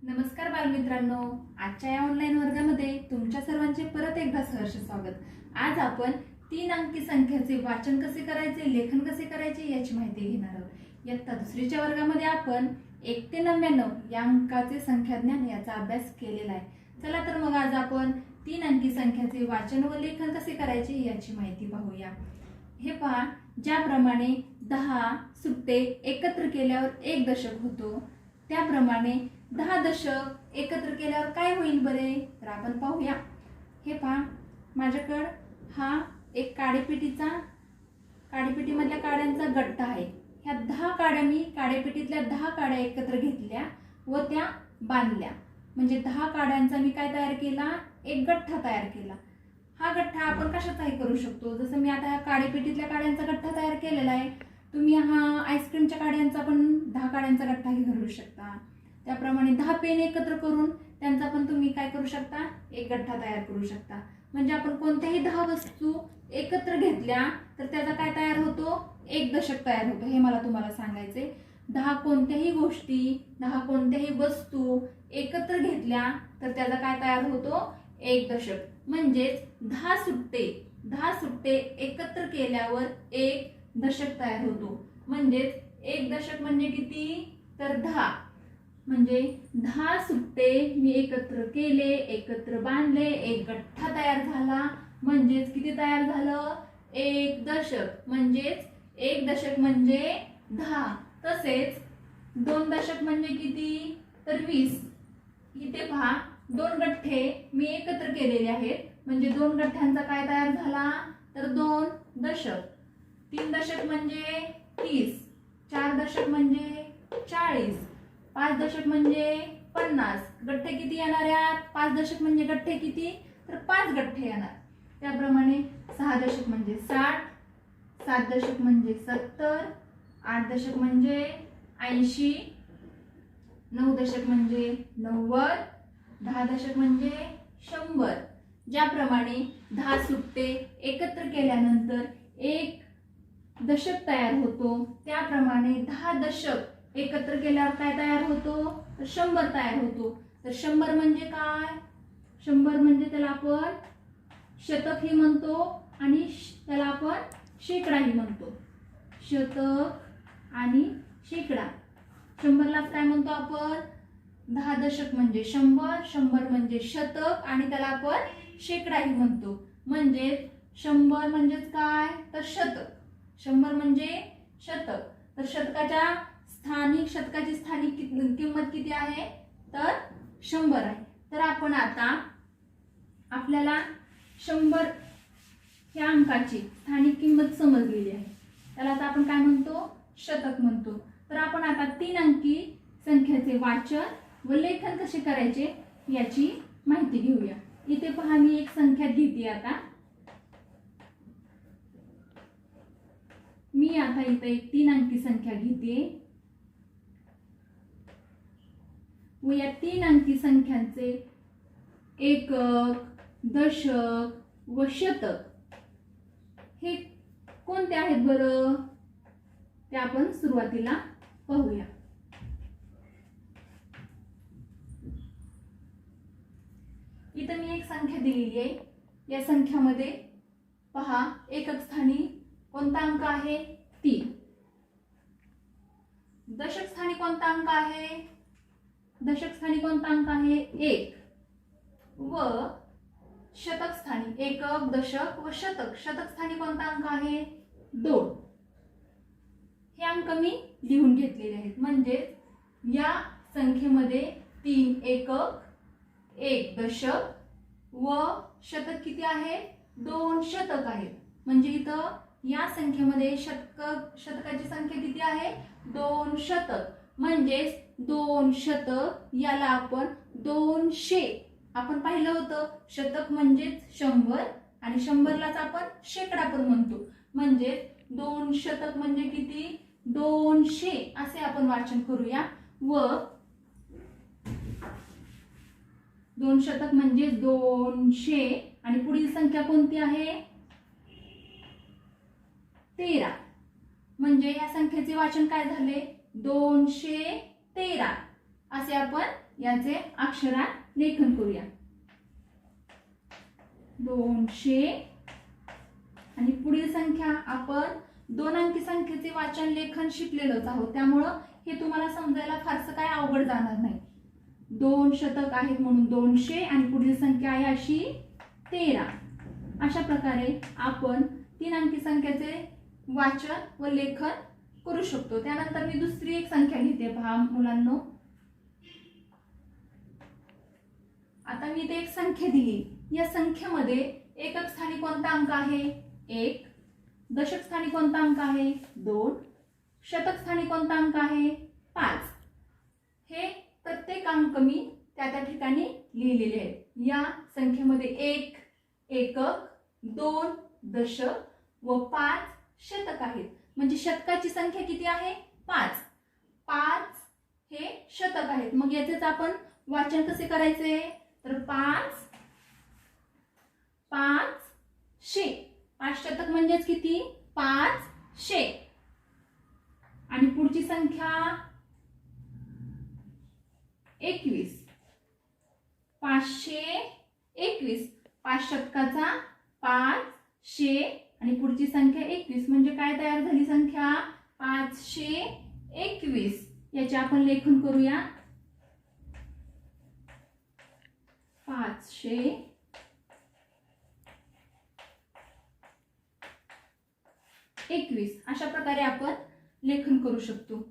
नमस्कार बालमित्रांनो, आजच्या या ऑनलाईन वर्गामध्ये तुमच्या सर्वांचे परत एकदा सहर्ष स्वागत। आज आपण 3 अंकी संख्येचे वाचन कसे करायचे, लेखन कसे करायचे याची माहिती घेणार आहोत। इयत्ता दुसरीच्या वर्गामध्ये आपण 1 ते 99 या अंकाचे संख्याज्ञान याचा अभ्यास केलेला आहे। चला तर मग आज आपण 3 अंकी संख्येचे वाचन व लेखन कसे करायचे याची माहिती पाहूया। हे पहा, ज्याप्रमाणे 10 सुट्टे एकत्र केल्यावर 1 दशक होतो, त्याप्रमाणे 10 दशक एकत्र केल्यावर काय होईल बरे, तर आपण पाहूया। हे पहा, माझ्याकडे हा एक काडीपेटीमधल्या काड्यांचा गठ्ठा आहे। ह्या 10 काड्या मी काडीपेटीतल्या 10 काड्या एकत्र घेतल्या व त्या बांधल्या, म्हणजे 10 काड्यांचा मी काय तयार केला, एक गठ्ठा तयार केला। हा गठ्ठा आपण कशाचाही करू शकतो, जसं मी आता ह्या काडीपेटीतल्या काड्यांचा गठ्ठा तयार केलेला आहे। तुम्ही हा आईस्क्रीमच्या काड्यांचा पण 10 काड्यांचा गठ्ठाही करू शकता। त्याप्रमाणे 10 पेन एकत्र करून त्यांचा पण तुम्ही काय करू शकता, एक गठ्ठा तयार करू शकता। म्हणजे आपण कोणत्याही 10 वस्तू एकत्र घेतल्या तर त्याचा काय तयार होतो, एक दशक तयार होतो। हे मला तुम्हाला सांगायचे। 10 कोणत्याही गोष्टी, 10 कोणत्याही वस्तू एकत्र घेतल्या तर त्याचा काय तयार होतो, एक दशक। म्हणजेच 10 सुट्टे एकत्र केल्यावर एक दशक तयार होतो। म्हणजेच एक दशक म्हणजे किती, तर 10। म्हणजे 10 सुट्टे मी एकत्र केले, एकत्र बांधले, एक गठ्ठा तयार झाला, म्हणजेच किती तयार झालं, एक दशक। म्हणजेच एक दशक म्हणजे 10। तसेच 2 दशक म्हणजे किती, तर 20। इथे पहा, 2 गठ्ठे मी एकत्र केलेले आहेत, म्हणजे 2 गठ्ठ्यांचा काय तयार झाला, तर 2 दशक। 3 दशक म्हणजे 30, 4 दशक म्हणजे 40, 5 दशक म्हणजे 50। गठ्ठे किती येणार आहेत, 5 दशक म्हणजे गठ्ठे किती, तर 5 गठ्ठे येणार। त्याप्रमाणे 6 दशक म्हणजे 60, 7 दशक म्हणजे 70, 8 दशक म्हणजे 80, 9 दशक म्हणजे 90, 10 दशक म्हणजे 100। ज्याप्रमाणे 10 सुट्टे एकत्र केल्यानंतर एक दशक तयार होतो, त्याप्रमाणे 10 दशक एकत्र केल्यावर काय तयार होतो, तर 100 तयार होतो। तर 100 म्हणजे काय, 100 म्हणजे त्याला आपण शतक ही म्हणतो आणि त्याला आपण शेकडा ही म्हणतो। शतक आणि शेकडा, 100लाच काय म्हणतो आपण, 10 दशक म्हणजे 100, 100 म्हणजे शतक आणि त्याला आपण शेकडा ही म्हणतो। म्हणजे 100 म्हणजेच काय, तर शतक। 100 म्हणजे शतक। तर शतकाची स्थानिक किंमत किती आहे, तर 100 आहे। तर आपण आता आपल्याला 100 या अंकाची स्थानिक किंमत समजलेली आहे, त्याला आता आपण काय म्हणतो, शतक म्हणतो। तर आपण आता 3 अंकी संख्येचे वाचन व लेखन कसे करायचे याची माहिती घेऊया। इथे पहा, मी एक संख्या घेते। आता इथे एक 3 अंकी संख्या घेते व या 3 अंकी संख्यांचे एकक, दशक व शतक हे कोणते आहेत बरं, ते आपण सुरुवातीला पाहूया। इथे मी एक संख्या दिलेली आहे। या संख्यामध्ये पहा, एकक स्थानी कोणता अंक आहे, 3। दशक स्थानी कोणता अंक आहे, दशक स्थानी कोणता अंक आहे, 1। व शतक स्थानी, एकक, दशक व शतक, शतक स्थानी कोणता अंक आहे, 2। हे अंक मी लिहून घेतलेले आहेत। म्हणजे या संख्येमध्ये 3 एकक, 1 दशक व शतक किती आहे, 2 शतक आहेत। म्हणजे इथं या संख्येमध्ये शतकाची संख्या किती आहे, 2 शतक। म्हणजेच 2 शतक याला आपण 200, आपण पाहिलं होतं शतक म्हणजेच 100 आणि 100लाच आपण शेकडा पण म्हणतो। म्हणजे 2 शतक म्हणजे किती, 200 असे आपण वाचन करूया। व 2 शतक म्हणजे 200 आणि पुढील संख्या कोणती आहे, 13। म्हणजे या संख्येचे वाचन काय झाले, 213। असे आपण याचे अक्षरात लेखन करूया. 200 आणि पुढील संख्या आपण 2 अंकी संख्येचे वाचन लेखन शिकलेलोच आहोत, त्यामुळं हे तुम्हाला समजायला फारसं काय अवघड जाणार नाही. 2 शतक आहेत म्हणून 200 आणि पुढील संख्या आहे अशी 13. अशा प्रकारे आपण 3 अंकी संख्येचे वाचन व लेखन करू शकतो. त्यानंतर मी दुसरी एक संख्या घेते पहा मुलांनो. आता मी इथे एक संख्या दिली. या संख्येमध्ये एकक स्थानी कोणता अंक आहे? 1. दशक स्थानी कोणता अंक आहे? 2. शतक स्थानी कोणता अंक आहे? 5. हे प्रत्येक अंक मी त्या ठिकाणी लिहिलेले आहेत. या संख्येमध्ये 1 एकक, 2 दशक व 5 शतक आहेत. म्हणजे शतकाची संख्या किती आहे? 5. 5 हे शतक आहेत. मग याचेच आपण वाचन कसे करायचे? तर 5 500. 5 शतक म्हणजेच किती? 500. आणि पुढची संख्या 21. 521. 5 शतकाचा 500 आणि पुढची संख्या 21 म्हणजे काय तयार झाली संख्या? 521. याचे आपण लेखन करूया. 521. अशा प्रकारे आपण लेखन करू शकतो.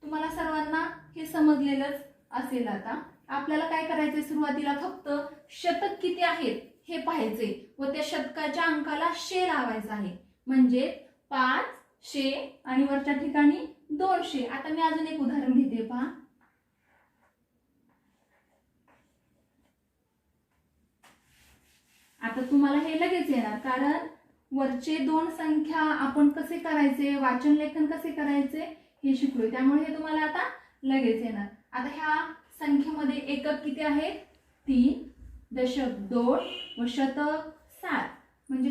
तुम्हाला सर्वांना हे समजलेलंच असेल. आता आपल्याला काय करायचंय? सुरुवातीला फक्त शतक किती आहेत हे पाहायचे व त्या शतकाच्या अंकाला शे लावायचा आहे. म्हणजे 500 आणि वरच्या ठिकाणी 200. आता मी अजून एक उदाहरण घेते पहा. आता तुम्हाला हे लगेच येणार, कारण वरचे 2 संख्या आपण कसे करायचे, वाचन लेखन कसे करायचे हे शिकलोय, त्यामुळे हे तुम्हाला आता लगेच येणार. आता ह्या संख्येमध्ये एकक किती आहेत? 3, दशक 2 व शतक 7. म्हणजे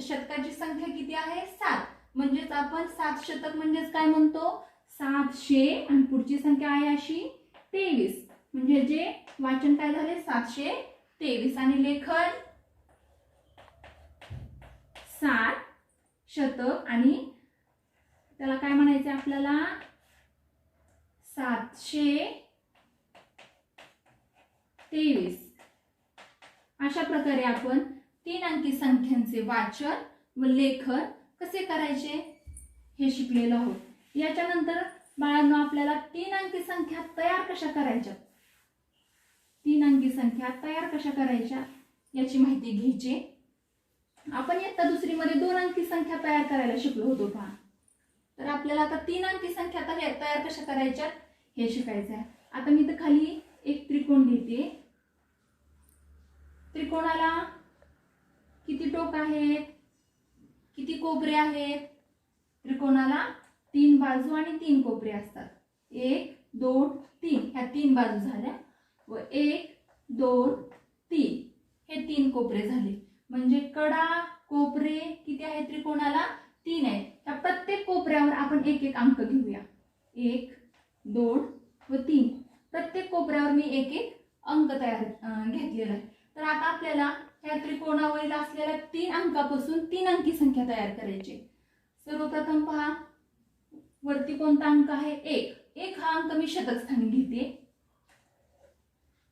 शतकाची संख्या किती आहे? 7. म्हणजेच आपण 7 शतक म्हणजेच काय म्हणतो? 700 आणि पुढची संख्या आहे अशी 23. म्हणजे जे वाचन काय झाले? 723 आणि लेखन 7 शतक आणि त्याला काय म्हणायचं आपल्याला? 723. अशा प्रकारे आपण 3 अंकी संख्यांचे वाचन व लेखन कसे करायचे हे शिकलेलो आहोत. याच्यानंतर बाळांनो आपल्याला 3 अंकी संख्या तयार कशा करायच्या, 3 अंकी संख्या तयार कशा करायच्या याची माहिती घ्यायची. आपण इयत्ता दुसरीमध्ये 2 अंकी संख्या तयार करायला शिकलो होतो पहा. तर आपल्याला आता 3 अंकी संख्या तयार कशा करायच्या हे शिकायचं आहे. आता मी तर खाली एक त्रिकोण घेते. त्रिकोणाला किती टोक आहेत, किती कोपरे आहेत? त्रिकोणाला 3 बाजू आणि 3 कोपरे असतात. 1 2 3 ह्या 3 बाजू झाल्या व 1 2 3 हे 3 कोपरे झाले. म्हणजे कडा कोपरे किती आहेत त्रिकोणाला? 3 आहेत. त्या प्रत्येक कोपऱ्यावर आपण एक एक अंक घेऊया. 1 2 व 3. प्रत्येक कोपऱ्यावर मी एक एक अंक घेतलेला आहे. तर आता आपल्याला ह्या त्रिकोणावरील असलेल्या 3 अंकापासून 3 अंकी संख्या तयार करायची. सर्वप्रथम पहा वरती कोणता अंक आहे? 1. 1 हा अंक मी शतक स्थानी घेते.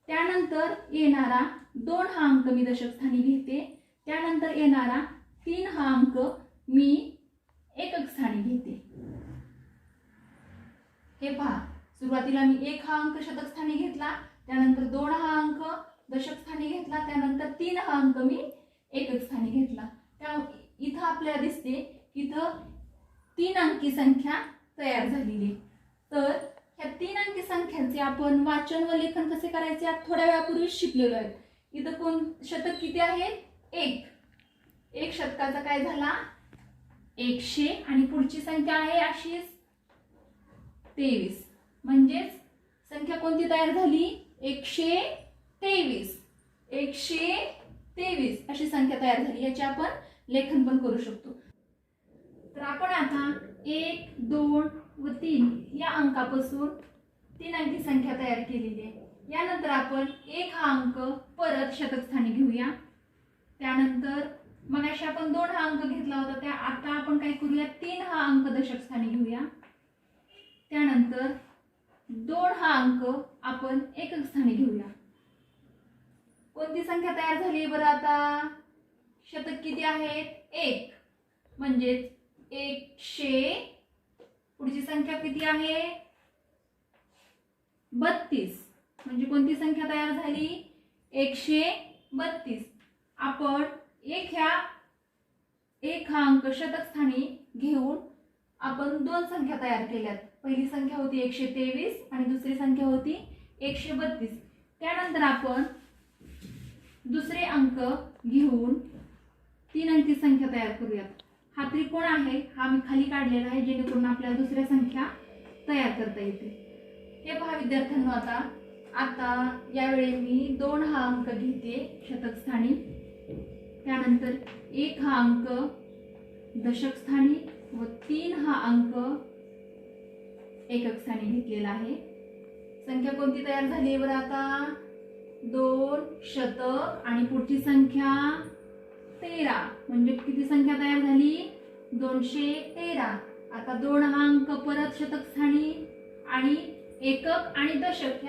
त्यानंतर येणारा 2 हा अंक मी दशक स्थानी घेते. त्यानंतर येणारा 3 हा अंक मी एकक स्थानी घेते. हे पहा सुरुवातीला मी 1 हा अंक शतक स्थानी घेतला, त्यानंतर 2 हा अंक दशक स्थानी घेतला, त्यानंतर 3 हा अंक मी एकक स्थानी घेतला. त्यामुळे इथं आपल्याला दिसते इथं 3 अंकी संख्या तयार झालेली. तर ह्या 3 अंकी संख्यांचे आपण वाचन व लेखन कसे करायचे आज थोड्या वेळापूर्वी शिकलेलो आहे. इथं कोण शतक किती आहेत? 1. 1 शतकाचा काय झाला? 100 आणि पुढची संख्या आहे अशी 23. म्हणजेच संख्या कोणती तयार झाली? 123. 123 अशी संख्या तयार झाली. याचे आपण लेखन पण करू शकतो. तर आपण आता 1 2 व 3 या अंकापासून 3 अंकी संख्या तयार केलेली आहे. यानंतर आपण 1 हा अंक परत शतक स्थानी घेऊया. त्यानंतर मगाशी आपण 2 हा अंक घेतला होता, त्या आता आपण काय करूया, 3 हा अंक दशक स्थानी घेऊया. त्यानंतर 2 हा अंक आपण एकक स्थानी घेऊया. कोणती संख्या तयार झाली बरं आता? शतक किती आहेत? 1, म्हणजे 100. पुढची संख्या किती आहे? 32, म्हणजे कोणती संख्या तयार झाली? 132. आपण एक हा अंक शतक स्थानी घेऊन आपण 2 संख्या तयार केल्यात. पहिली संख्या होती 123 आणि दुसरी संख्या होती 132. त्यानंतर आपण दुसरे अंक घेऊन 3 अंकी संख्या तयार करूयात. हा त्रिकोण आहे, हा मी खाली काढलेला आहे जेणेकरून आपल्याला दुसऱ्या संख्या तयार करता येते. हे पहा विद्यार्थ्यांनो, आता यावेळी मी 2 हा अंक घेते शतक स्थानी. त्यानंतर 1 हा अंक दशक स्थानी व 3 हा अंक एकक स्थानी घेतलेला आहे. संख्या कोणती तयार झाली बरं आता? 2 शतक आणि पुढची संख्या 13, म्हणजे किती संख्या तयार झाली? 213. आता 2 हा अंक परत शतक स्थानी आणि एकक आणि दशक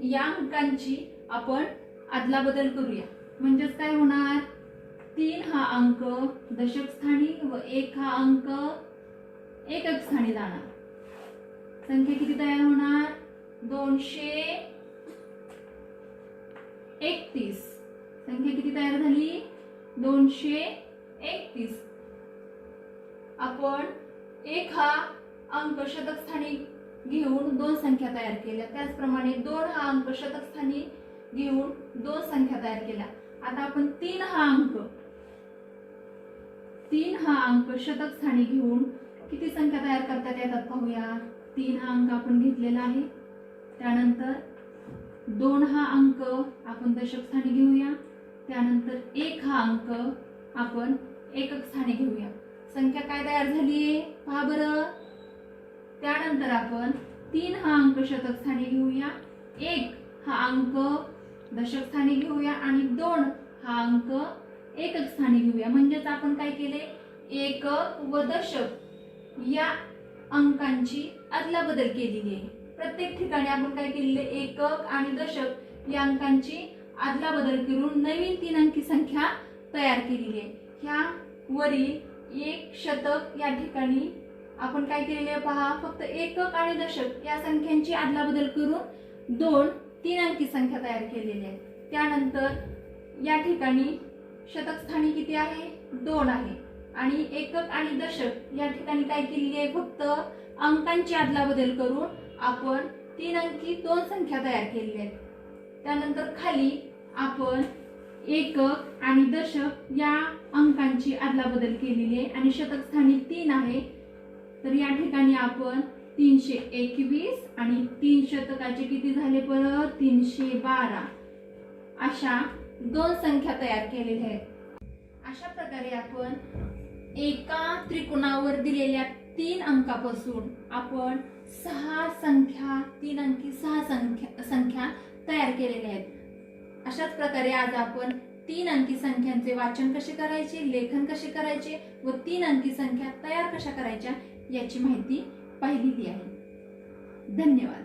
या अंकांची आपण अदलाबदल करूया. म्हणजेच काय होणार? 3 हा अंक दशक स्थानी व 1 हा अंक एकक स्थानी जाणार. संख्या किती तयार होणार? 231. संख्या किती तयार झाली? 231. आपण 1 हा अंक शतक स्थानी घेऊन 2 संख्या तयार केल्या. त्याचप्रमाणे 2 हा अंक शतक स्थानी घेऊन 2 संख्या तयार केल्या. आता आपण 3 हा अंक शतक स्थानी घेऊन किती संख्या तयार करता येतात पाहूया. 3 हा अंक आपण घेतलेला आहे. त्यानंतर 2 हा अंक आपण दशक स्थानी घेऊया. त्यानंतर 1 हा अंक आपण एकक स्थानी घेऊया. संख्या काय तयार झाली पहा बरं. त्यानंतर आपण 3 हा अंक शतक स्थानी घेऊया, 1 हा अंक दशक स्थानी घेऊया आणि 2 हा अंक एकक स्थानी घेऊया. म्हणजेच आपण काय केले? एकक व दशक या अंकांची अदलाबदल केलेली आहे. प्रत्येक ठिकाणी आपण काय केलेले? एकक आणि दशक या अंकांची अदलाबदल करून नवीन 3 अंकी संख्या तयार केलेली आहे. ह्या वरील 1 शतक या ठिकाणी आपण काय केलेले आहे पहा, फक्त एकक आणि दशक या संख्यांची अदलाबदल करून 3 अंकी संख्या तयार केलेली आहे. त्यानंतर या ठिकाणी शतक स्थानी किती आहे? 2 आहे आणि एकक आणि दशक या ठिकाणी काय केलेली आहे? फक्त अंकांची अदलाबदल करून आपण 3 अंकी 2 संख्या तयार केलेल्या आहेत. त्यानंतर खाली आपण एकक आणि दशक या अंकांची अदलाबदल केलेली आहे आणि शतक स्थानी 3 आहे. तर या ठिकाणी आपण 321 आणि 3 शतकाचे किती झाले परत? 312 अशा 2 संख्या तयार केलेल्या आहेत. अशा प्रकारे आपण एका त्रिकोणावर दिलेल्या 3 अंकापासून आपण 6 संख्या 3 अंकी 6 संख्या तयार केलेल्या आहेत. अशाच प्रकारे आज आपण 3 अंकी संख्यांचे वाचन कसे करायचे, लेखन कसे करायचे व 3 अंकी संख्या तयार कशा करायच्या याची माहिती पाहिलेली आहे. धन्यवाद.